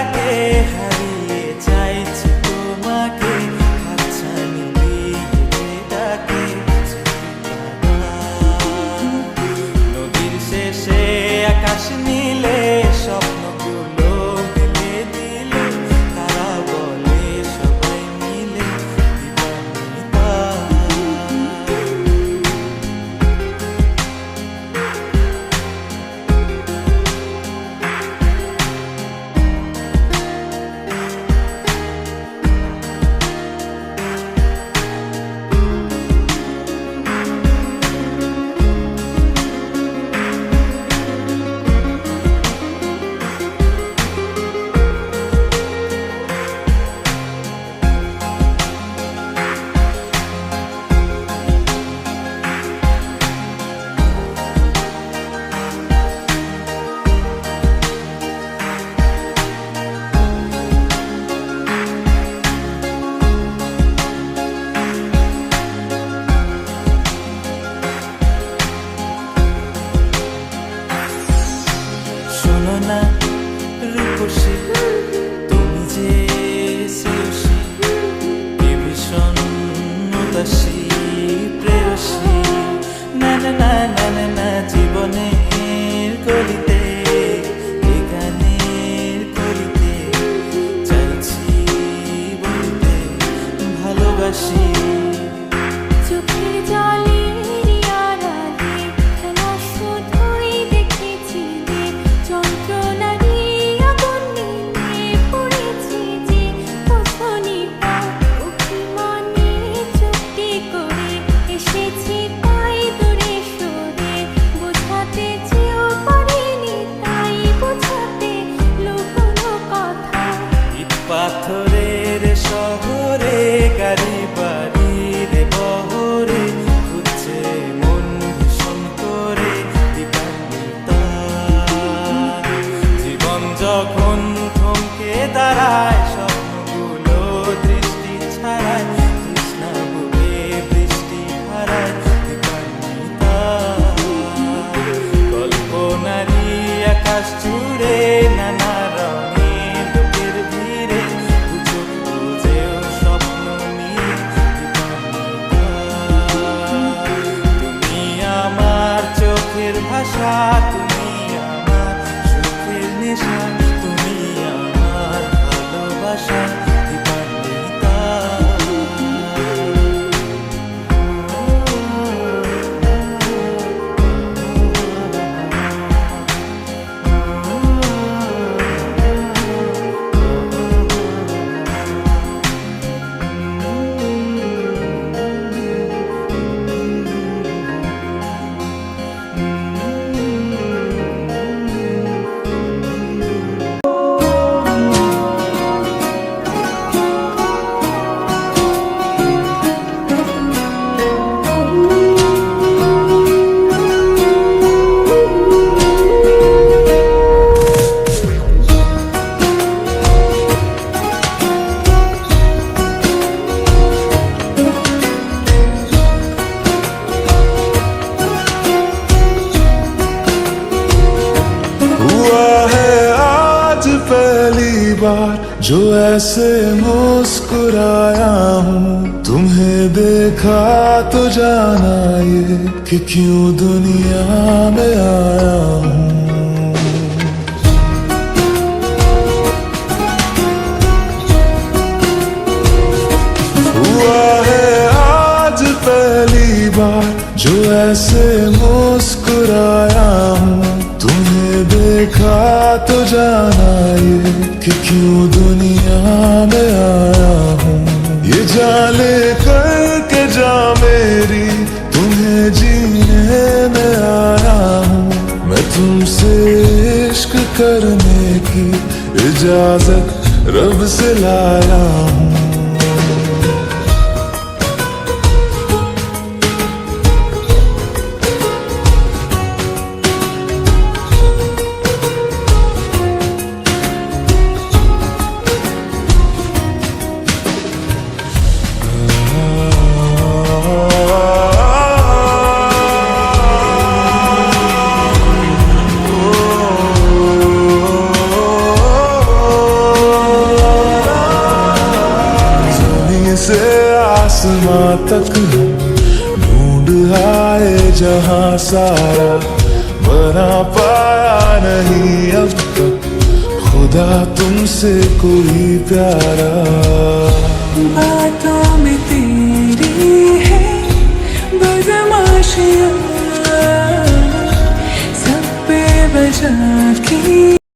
লাগে হারিয়ে চাইছি তোমাকে, হাতছানি দিয়ে ডাকে নদীর শেষে আকাশ নীলে স্বপ্নগুলো দিলে দিলে তারা বলে সবাই মিলে দিবানিতা। শোনো না রূপসী, তুমি যে শ্রেয়সী, কি ভীষণ উদাসী প্রেয়সী, না না না না না না জীবনের কলিতে এ গানের কলিতে চাইছি বলতে ভালোবাসি। চোখের জলের আড়ালে খেলা শুধুই দেখেছি যে, যন্ত্রণারই আগুন নিয়ে পড়েছি যে, কখনিটা অভিমানে চুক্তি করে এসেছি তাই দূরে সরে, বোঝাতে চেয়েও পারিনি তাই বোঝাতে লুকোনো কথা। ইট পাথরের শহরে গাড়ি বাড়ির বহরে খুঁজছে মন ভীষণ করে দিবানিতা। জীবন যখন থমকে দাঁড়ায় স্বপ্নগুলো দৃষ্টি ছাড়ায়, তৃষ্ণা বুকে বৃষ্টি হারায় দিবানিতা। কল্পনারি আকাশ জুড়ে নানা রঙে লোকের ভিড়ে গুজব বুঝেও স্বপ্ন নিয়ে দিবানিতা। তুমি আমার চোখের ভাষা, তুমি আমার সুখের নেশা, তুমি আমার ভালোবাসা দিবানিতা। पहली बार जो ऐसे मुस्कुराया हूँ, तुम्हें देखा तो जाना ये कि क्यों दुनिया में आया हूँ। हुआ है आज पहली बार जो ऐसे मुस्कुराया हूँ, तुम्हें देखा तो जाना ये कि क्यों दुनिया में आया हूँ। ये जाले करके जा मेरी तुम्हें जीने में आया हूँ, मैं तुमसे इश्क करने की इजाजत रब से लाया हूँ। तक हम ढूंढ आए जहां सारा, बना पाया नहीं अब तक खुदा तुमसे कोई प्यारा। बातों में तेरी है बदमाशियाँ, सब पे बजा की